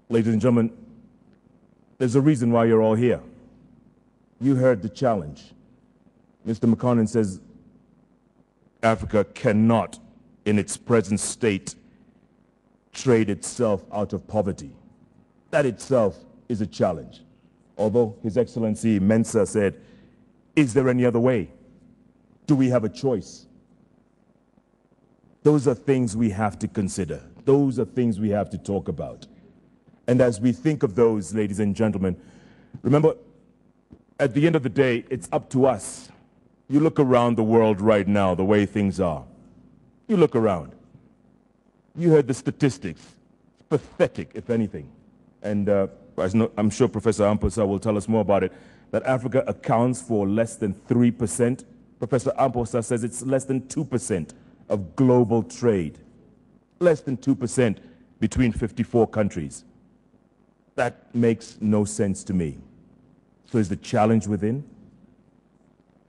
Ladies and gentlemen, there's a reason why you're all here. You heard the challenge. Mr. McConnell says Africa cannot, in its present state, trade itself out of poverty. That itself is a challenge. Although His Excellency Mensah said, is there any other way? Do we have a choice? Those are things we have to consider. Those are things we have to talk about. And as we think of those, ladies and gentlemen, remember, at the end of the day, it's up to us. You look around the world right now, the way things are. You look around. You heard the statistics. It's pathetic, if anything. And I'm sure Professor Amponsah will tell us more about it, that Africa accounts for less than 3%. Professor Amponsah says it's less than 2% of global trade. Less than 2% between 54 countries. That makes no sense to me. So is the challenge within?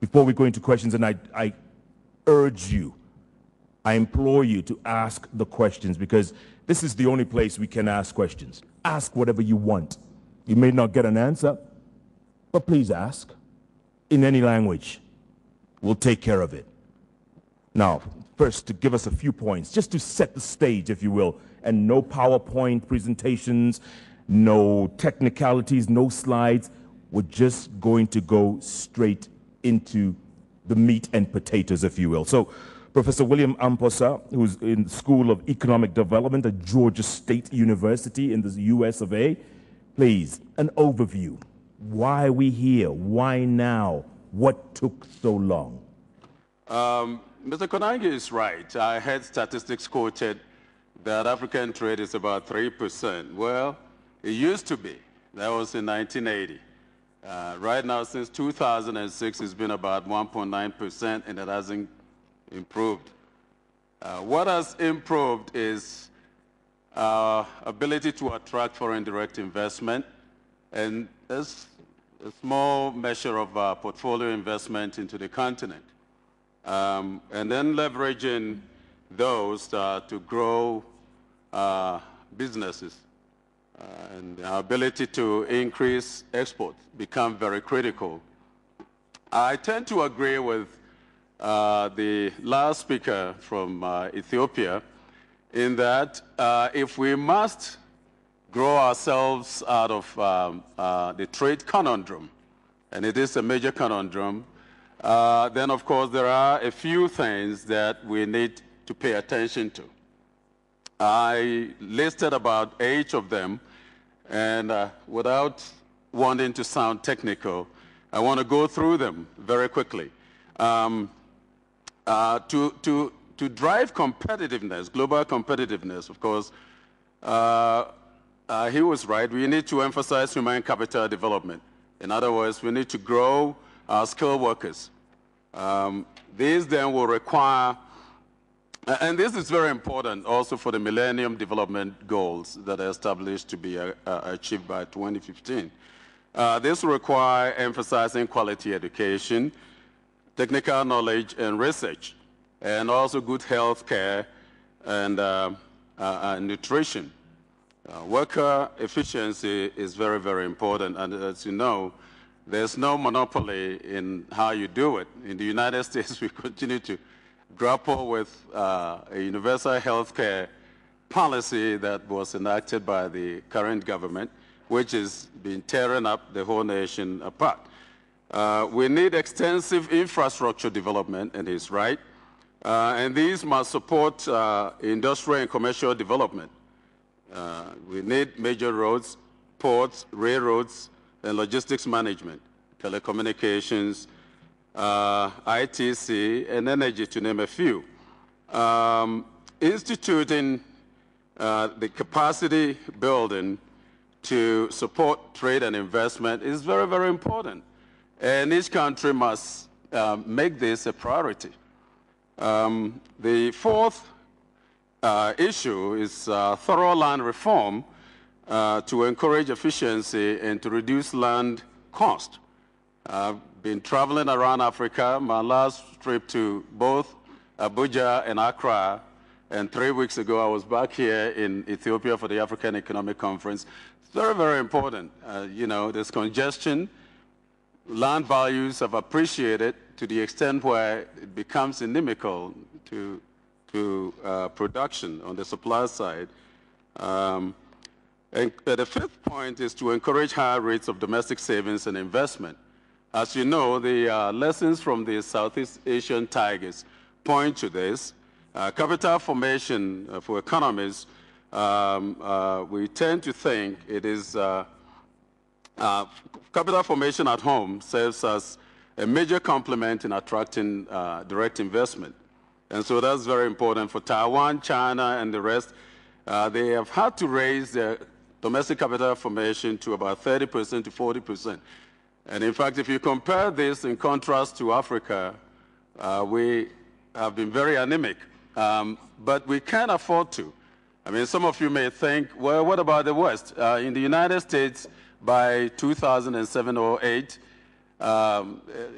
Before we go into questions, and I urge you, I implore you to ask the questions, because this is the only place we can ask questions. Ask whatever you want. You may not get an answer, but please ask in any language. We'll take care of it. Now, first, to give us a few points, just to set the stage, if you will, and no PowerPoint presentations, no technicalities, no slides. We're just going to go straight into the meat and potatoes, if you will. So, Professor William Amponsah, who's in the School of Economic Development at Georgia State University in the US of A, please, an overview. Why are we here? Why now? What took so long? Mr. Koinage is right. I had statistics quoted that African trade is about 3%. Well, it used to be. That was in 1980. Right now, since 2006, it's been about 1.9%, and it hasn't improved. What has improved is our ability to attract foreign direct investment, and there's a small measure of portfolio investment into the continent. And then leveraging those to grow businesses. And our ability to increase exports become very critical. I tend to agree with the last speaker from Ethiopia in that if we must grow ourselves out of the trade conundrum, and it is a major conundrum, then of course there are a few things that we need to pay attention to. I listed about 8 of them, and without wanting to sound technical, I want to go through them very quickly. To drive competitiveness, global competitiveness, of course, he was right. We need to emphasize human capital development. In other words, we need to grow our skilled workers. These then will require, and this is very important also for the Millennium Development Goals that are established to be achieved by 2015. This will require emphasizing quality education, technical knowledge and research, and also good health care and nutrition. Worker efficiency is very, very important, and as you know, there's no monopoly in how you do it. In the United States, we continue to grapple with a universal health care policy that was enacted by the current government, which has been tearing up the whole nation apart. We need extensive infrastructure development, and he's right. And these must support industrial and commercial development. We need major roads, ports, railroads, and logistics management, telecommunications, ITC, and energy, to name a few. Instituting the capacity building to support trade and investment is very, very important. And each country must make this a priority. The fourth issue is thorough land reform to encourage efficiency and to reduce land cost. I've been traveling around Africa. My last trip to both Abuja and Accra And 3 weeks ago, I was back here in Ethiopia for the African Economic Conference. It's very, very important. You know, there's congestion. Land values have appreciated to the extent where it becomes inimical to production on the supply side. And the fifth point is to encourage higher rates of domestic savings and investment. As you know, the lessons from the Southeast Asian tigers point to this. Capital formation for economies, we tend to think it is capital formation at home serves as a major complement in attracting direct investment. And so that's very important for Taiwan, China, and the rest. They have had to raise their domestic capital formation to about 30% to 40%. And in fact, if you compare this in contrast to Africa, we have been very anemic. But we can't afford to. I mean, some of you may think, well, what about the West? In the United States, by 2007 or 8,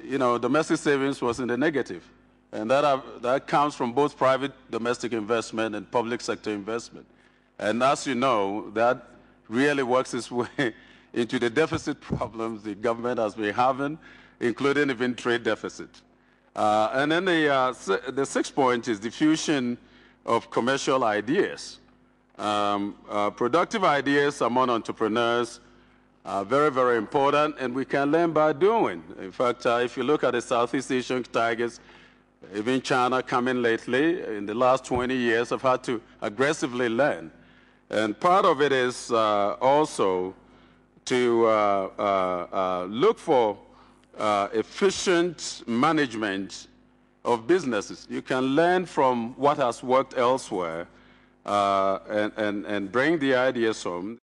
you know, domestic savings was in the negative. And that comes from both private domestic investment and public sector investment. And as you know, that really works its way into the deficit problems the government has been having, including even trade deficit. And then the sixth point is diffusion of commercial ideas. Productive ideas among entrepreneurs are very, very important, and we can learn by doing. In fact, if you look at the Southeast Asian tigers, even China coming lately, in the last 20 years, have had to aggressively learn. And part of it is also to look for efficient management of businesses. You can learn from what has worked elsewhere and bring the ideas home.